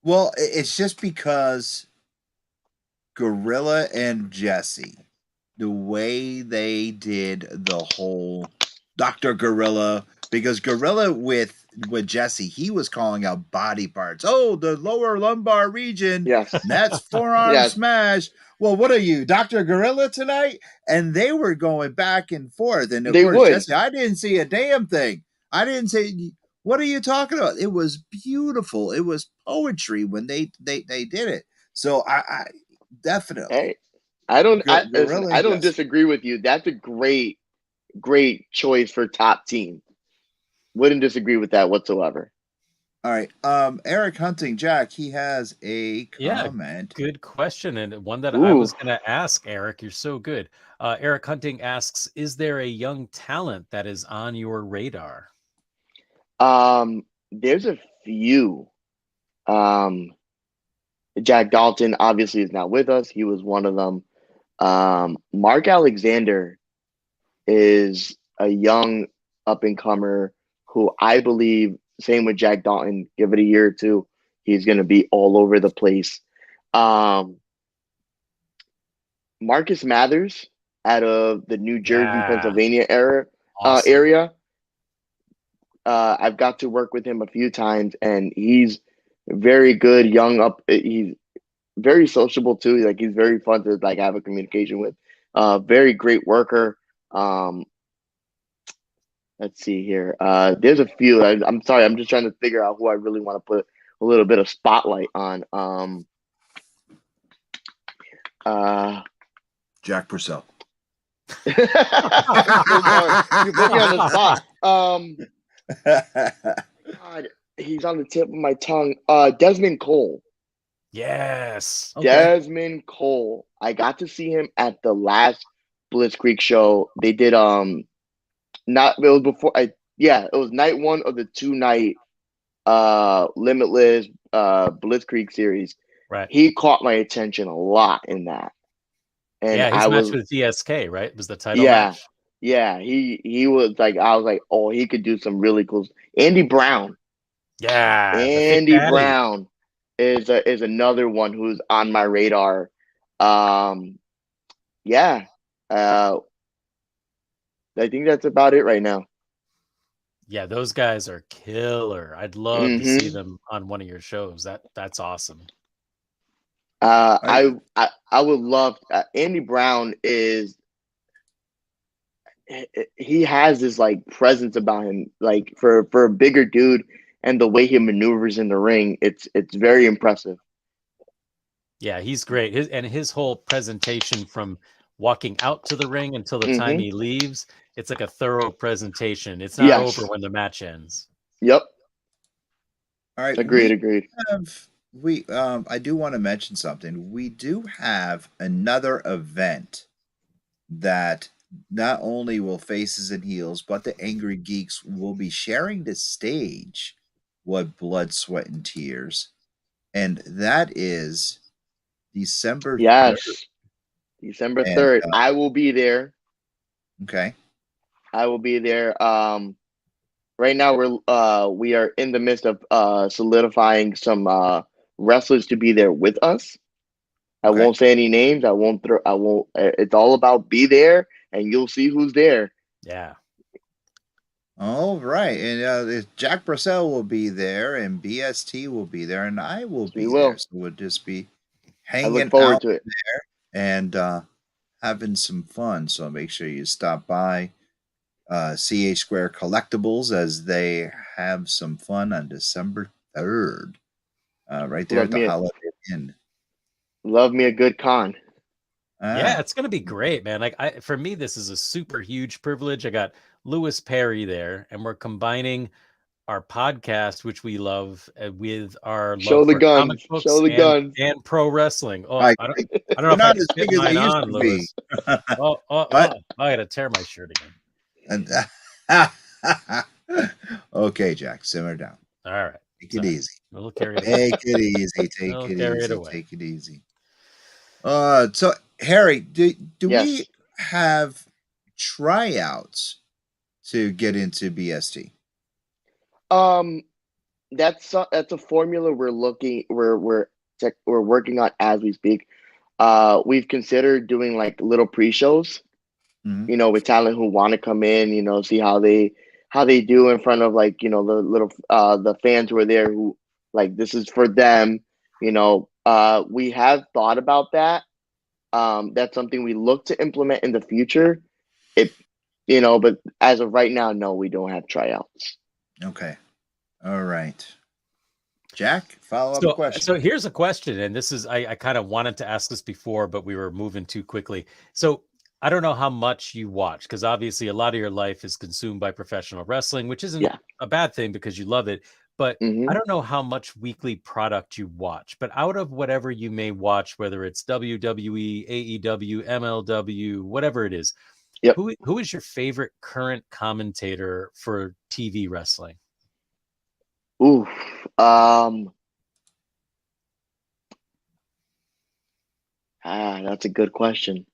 Well, it's just because Gorilla and Jesse, the way they did the whole Dr. Gorilla, because Gorilla with Jesse, he was calling out body parts. Oh, the lower lumbar region, Yes. that's forearm Yes. smash. Well, what are you, Dr. Gorilla tonight? And they were going back and forth. And of They course, would. Jesse, I didn't see a damn thing. I didn't say, what are you talking about? It was beautiful. It was poetry when they did it. So I definitely Hey, I don't listen, Gorilla I and don't Jesse. disagree with you. That's a great choice for top team. Wouldn't disagree with that whatsoever. All right. Eric Hunting Jack, he has a Yeah, comment. good question, and one that I Ooh. was going to ask, Eric. You're so good. Eric Hunting asks, "Is there a young talent that is on your radar?" There's a few. Um, Jack Dalton obviously is not with us. He was one of them. Mark Alexander is a young up and comer who I believe, same with Jack Dalton, give it a year or two, he's going to be all over the place. Um, Marcus Mathers out of the New Jersey, Yeah, Pennsylvania awesome. area. I've got to work with him a few times, and he's very good. Young up, he's very sociable too. Like he's very fun to like have a communication with. Very great worker. Um, let's see here. There's a few. I'm sorry. I'm just trying to figure out who I really want to put a little bit of spotlight on. Jack Purcell. I'm so sorry. You put me on the spot. God, he's on the tip of my tongue. Desmond Cole. Yes. Okay. Desmond Cole. I got to see him at the last Blitzkrieg show. They did not it was before I yeah, it was night one of the 2 night limitless Blitzkrieg series. Right. He caught my attention a lot in that. And Yeah, his I match was with DSK, right? Was the title yeah, match? yeah, he was like I was like, oh, he could do some really cool. Andy Brown. Yeah, the Thick Andy Daddy. Brown is another one who's on my radar. Yeah. I think that's about it right now. Yeah, those guys are killer. I'd love to see Mm-hmm. them on one of your shows. That's awesome. I would love Andy Brown is he has this like presence about him like for a bigger dude and the way he maneuvers in the ring it's very impressive. Yeah, he's great. His whole presentation from walking out to the ring until the time Mm-hmm. he leaves, it's like a thorough presentation. It's not over Yes. when the match ends. Yep. All right, Agreed. I do want to mention something. We do have another event that not only will Faces and Heels, but the Angry Geeks will be sharing the stage with Blood, Sweat, and Tears. And that is December 3rd. Yes, December And 3rd. I will be there. okay. I will be there. Right now we are in the midst of solidifying some wrestlers to be there with us. I Okay. won't say any names. I won't throw. I won't. It's all about be there, and you'll see who's there. Yeah. All right. And Jack Purcell will be there, and BST will be there, and I will We be there. will. So we'll just be I look hanging forward out to it. and having some fun. So make sure you stop by CH Square Collectibles as they have some fun on December 3rd, right there at the Holiday Inn. Love me a good con. Yeah, it's gonna be great, man. Like for me, this is a super huge privilege. I got Lewis Perry there, and we're combining our podcast, which we love, with our Show love the for comic guns. books Show the guns. and pro wrestling. Oh, I, I don't know they're if I not can as fit big as they mine used on, to be. Lewis. Oh, I gotta tear my shirt again. And, okay, Jack, simmer down. All right. Take it easy. We'll carry it away. Take it easy. Take We'll it carry it easy. away. Take it easy. So Harry, do Yes. we have tryouts to get into BST? That's a formula we're working on as we speak. We've considered doing like little pre-shows, Mhm. you know, with talent who want to come in, you know, see how they do in front of like, you know, the little the fans who are there who like this is for them, you know. We have thought about that. That's something we look to implement in the future. It, you know, but as of right now, no, we don't have tryouts. Okay. All right. Jack, follow-up question. So here's a question, and this is I kind of wanted to ask this before, but we were moving too quickly. So I don't know how much you watch, because obviously a lot of your life is consumed by professional wrestling, which isn't Yeah. a bad thing because you love it. But Hmm. I don't know how much weekly product you watch. But out of whatever you may watch, whether it's WWE, AEW, MLW, whatever it is, Yep. who is your favorite current commentator for TV wrestling? Oof. That's a good question.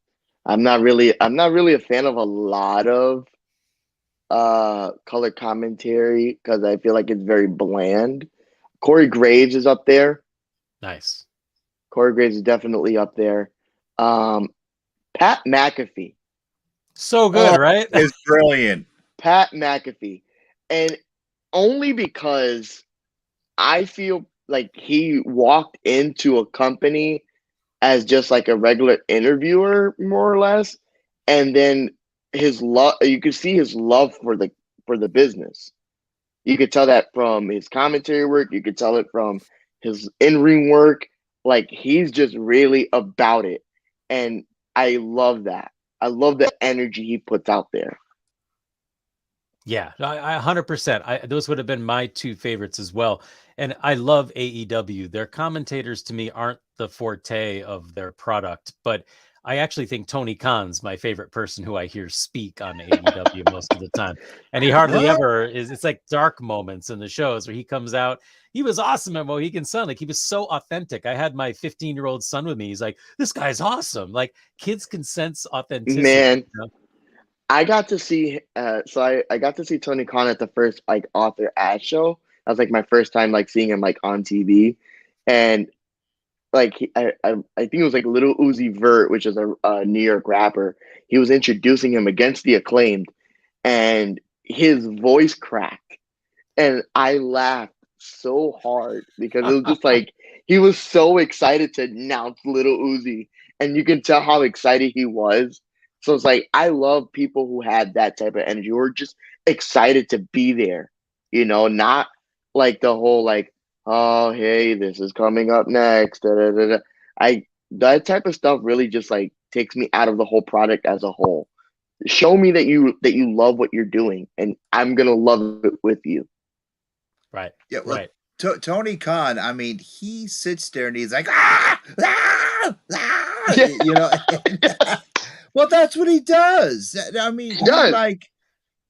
I'm not really a fan of a lot of color commentary because I feel like it's very bland. Corey Graves is up there. Nice. Corey Graves is definitely up there. Pat McAfee. So good, right? It's brilliant. Pat McAfee. And only because I feel like he walked into a company as just like a regular interviewer, more or less, and then his love. You could see his love for the business. You could tell that from his commentary work. You could tell it from his in-ring work. Like he's just really about it, and I love that. I love the energy he puts out there. Yeah, I 100%. Those would have been my two favorites as well. And I love AEW. Their commentators to me aren't the forte of their product, but I actually think Tony Khan's my favorite person who I hear speak on AEW most of the time. And he hardly What? ever is. It's like dark moments in the shows where he comes out. He was awesome at Mohegan Sun. Like he was so authentic. I had my 15-year-old son with me. He's like, this guy's awesome. Like kids can sense authenticity. Man, You know? I got to see I got to see Tony Khan at the first like author ad show. That was like my first time like seeing him like on TV, and like I think it was like Little Uzi Vert, which is a New York rapper. He was introducing him against the Acclaimed, and his voice cracked, and I laughed so hard because it was just like he was so excited to announce Little Uzi, and you can tell how excited he was. So it's like I love people who had that type of energy, who are just excited to be there, you know, not like the whole like, oh hey, this is coming up next. Da, da, da, da. I That type of stuff really just like takes me out of the whole product as a whole. Show me that you love what you're doing, and I'm gonna love it with you. Right. Yeah, well, Right. Tony Khan, I mean, he sits there and he's like, ah, ah, ah, well, that's what he does. I mean, He does. like,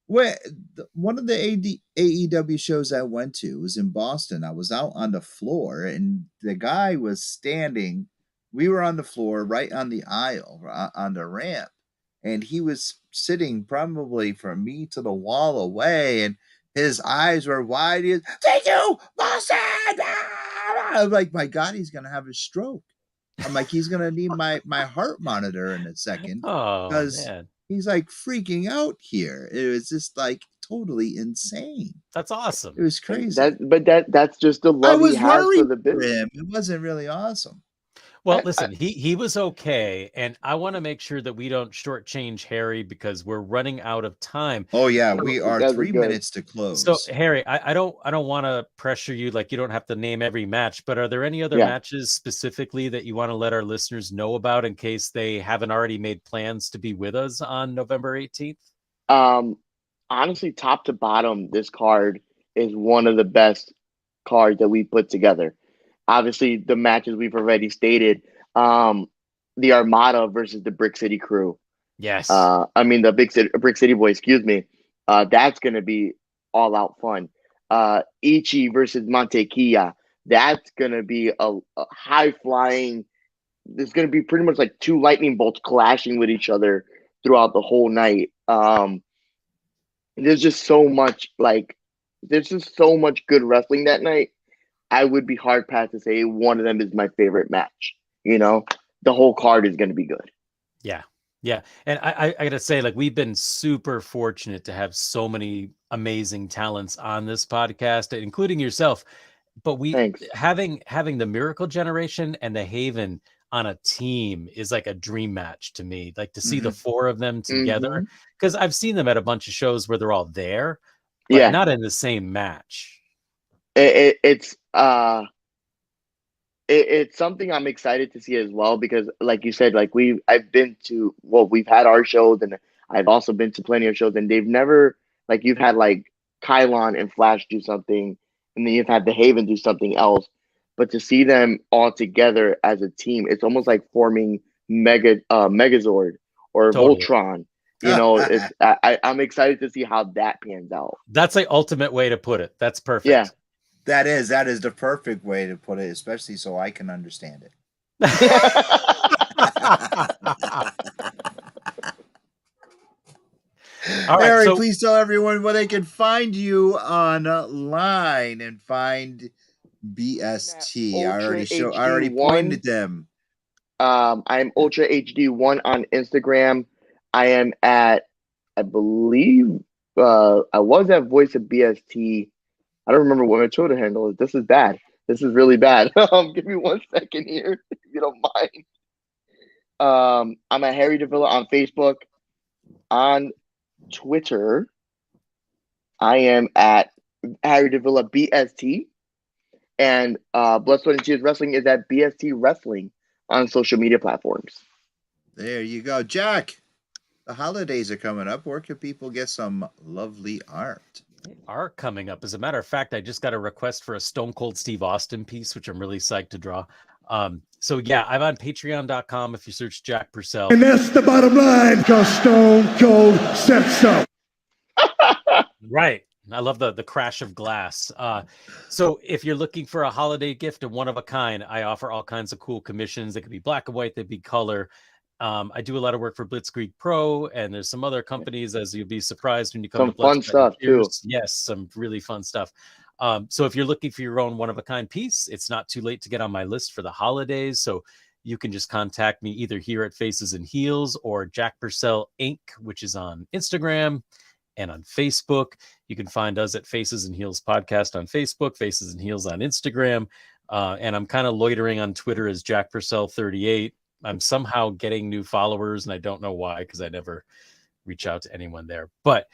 one of the AEW shows I went to was in Boston. I was out on the floor, and the guy was standing. We were on the floor, right on the aisle, on the ramp, and he was sitting probably from me to the wall away, and his eyes were wide. Thank you, Boston. I'm like, my God, he's gonna have a stroke. I'm like, he's gonna need my heart monitor in a second Oh because man, he's like freaking out here. It was just like totally insane. that's awesome. It was crazy. That's just the I love he was has for worried the for business. him. It wasn't really awesome. Well, listen, he was okay, and I want to make sure that we don't shortchange Harry because we're running out of time. Oh yeah, we You are guys are 3 good. minutes to close. So Harry, I don't want to pressure you, like you don't have to name every match, but are there any other Yeah. matches specifically that you want to let our listeners know about in case they haven't already made plans to be with us on November 18th? Honestly, top to bottom, this card is one of the best cards that we put together. Obviously, the matches we've already stated. The Armada versus the Brick City Crew. Yes. I mean the Brick City Boys. Excuse me. That's gonna be all out fun. Ichi versus Montequilla. That's gonna be a high flying. There's gonna be pretty much like two lightning bolts clashing with each other throughout the whole night. There's just so much there's just so much good wrestling that night. I would be hard pressed to say one of them is my favorite match. The whole card is going to be good. Yeah. Yeah. And I gotta say, like, we've been super fortunate to have so many amazing talents on this podcast, including yourself. But Thanks. having the Miracle Generation and the Haven on a team is like a dream match to me. Like to see the four of them together, because I've seen them at a bunch of shows where they're all there, but not in the same match. It's something I'm excited to see as well because, like you said, like we've had our shows and I've also been to plenty of shows and they've never you've had like Kylon and Flash do something and then you've had the Haven do something else, but to see them all together as a team, it's almost like forming Megazord or Totally. Voltron. I'm excited to see how that pans out. That's the ultimate way to put it. That's perfect. Yeah. That is the perfect way to put it, especially so I can understand it. All right, Harry, please tell everyone where they can find you online and find BST. I already pointed them. I'm Ultra HD1 on Instagram. I am at, I believe, I was at Voice of BST. I don't remember what my Twitter handle is. This is bad. This is really bad. Give me 1 second here, if you don't mind. I'm at Harry Davila on Facebook. On Twitter, I am at Harry Davila BST. And Blood, Sweat, and Tears Wrestling is at BST Wrestling on social media platforms. There you go. Jack, the holidays are coming up. Where can people get some lovely art? Are coming up. As a matter of fact, I just got a request for a Stone Cold Steve Austin piece, which I'm really psyched to draw. So yeah, I'm on patreon.com if you search Jack Purcell. And that's the bottom line, because Stone Cold said so. Right. I love the crash of glass. So if you're looking for a holiday gift of one of a kind, I offer all kinds of cool commissions. They could be black and white, they could be color. I do a lot of work for Blitzkrieg Pro, and there's some other companies, as you'll be surprised when you come some to Blood, fun stuff too. Yes, some really fun stuff. So if you're looking for your own one-of-a-kind piece, it's not too late to get on my list for the holidays. So you can just contact me either here at Faces and Heels or Jack Purcell Inc., which is on Instagram and on Facebook. You can find us at Faces and Heels Podcast on Facebook, Faces and Heels on Instagram. And I'm kind of loitering on Twitter as Jack Purcell 38. I'm somehow getting new followers, and I don't know why, because I never reach out to anyone there. But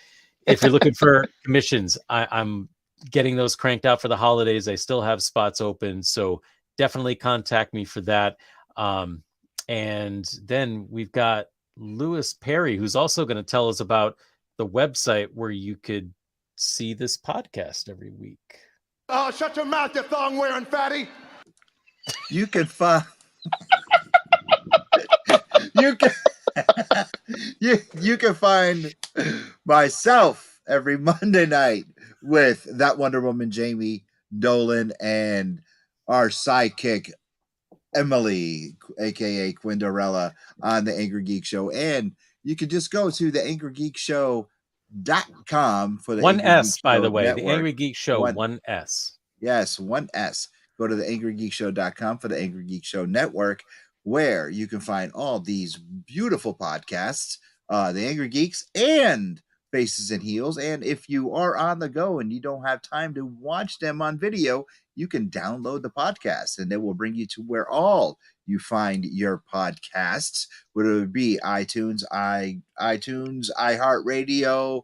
if you're looking for commissions, I'm getting those cranked out for the holidays. I still have spots open, so definitely contact me for that. And then we've got Lewis Perry, who's also going to tell us about the website where you could see this podcast every week. Shut your mouth, you thong-wearing fatty. You can find you can you can find myself every Monday night with that Wonder Woman Jamie Dolan and our sidekick Emily, aka Quindorella, on the Angry Geek Show. And you can just go to the angrygeekshow.com for the One Angry S, Geek by Show the way. Network. The Angry Geek Show, One- one S. Yes, one S. Go to the angrygeekshow.com for the Angry Geek Show Network, where you can find all these beautiful podcasts, the Angry Geeks and Faces and Heels. And if you are on the go and you don't have time to watch them on video, you can download the podcast and they will bring you to where all you find your podcasts, whether it be iTunes, iHeartRadio,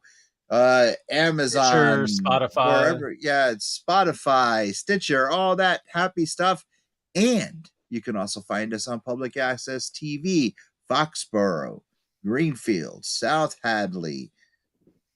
Amazon, Stitcher, Spotify. wherever. Yeah, it's Spotify, Stitcher, all that happy stuff. And you can also find us on Public Access TV, Foxborough, Greenfield, South Hadley,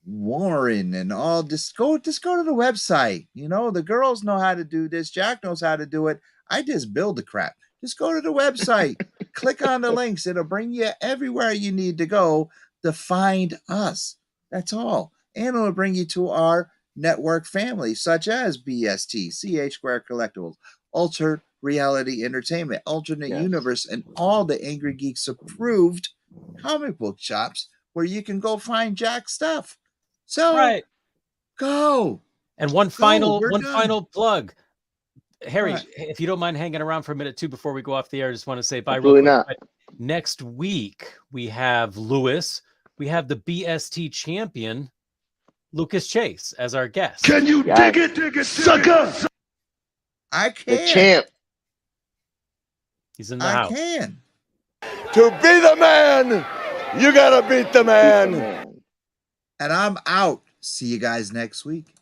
Warren, and all. Just go to the website. You know, the girls know how to do this. Jack knows how to do it. I just build the crap. Just go to the website, click on the links. It'll bring you everywhere you need to go to find us. That's all. And it'll bring you to our network family, such as BST, CH Square Collectibles, Altered Reality Entertainment, Alternate Universe, and all the Angry Geeks approved comic book shops where you can go find Jack stuff. So Right. go. And one Go, final we're one done. final plug. Harry, What? if you don't mind hanging around for a minute too before we go off the air, I just want to say bye Absolutely real quick. not. Next week we have Lewis. We have the BST champion, Lucas Chase, as our guest. Can you dig it, sucker? I The can. champ. He's in the I house. can. To be the man, you gotta beat the man. Man. And I'm out. See you guys next week.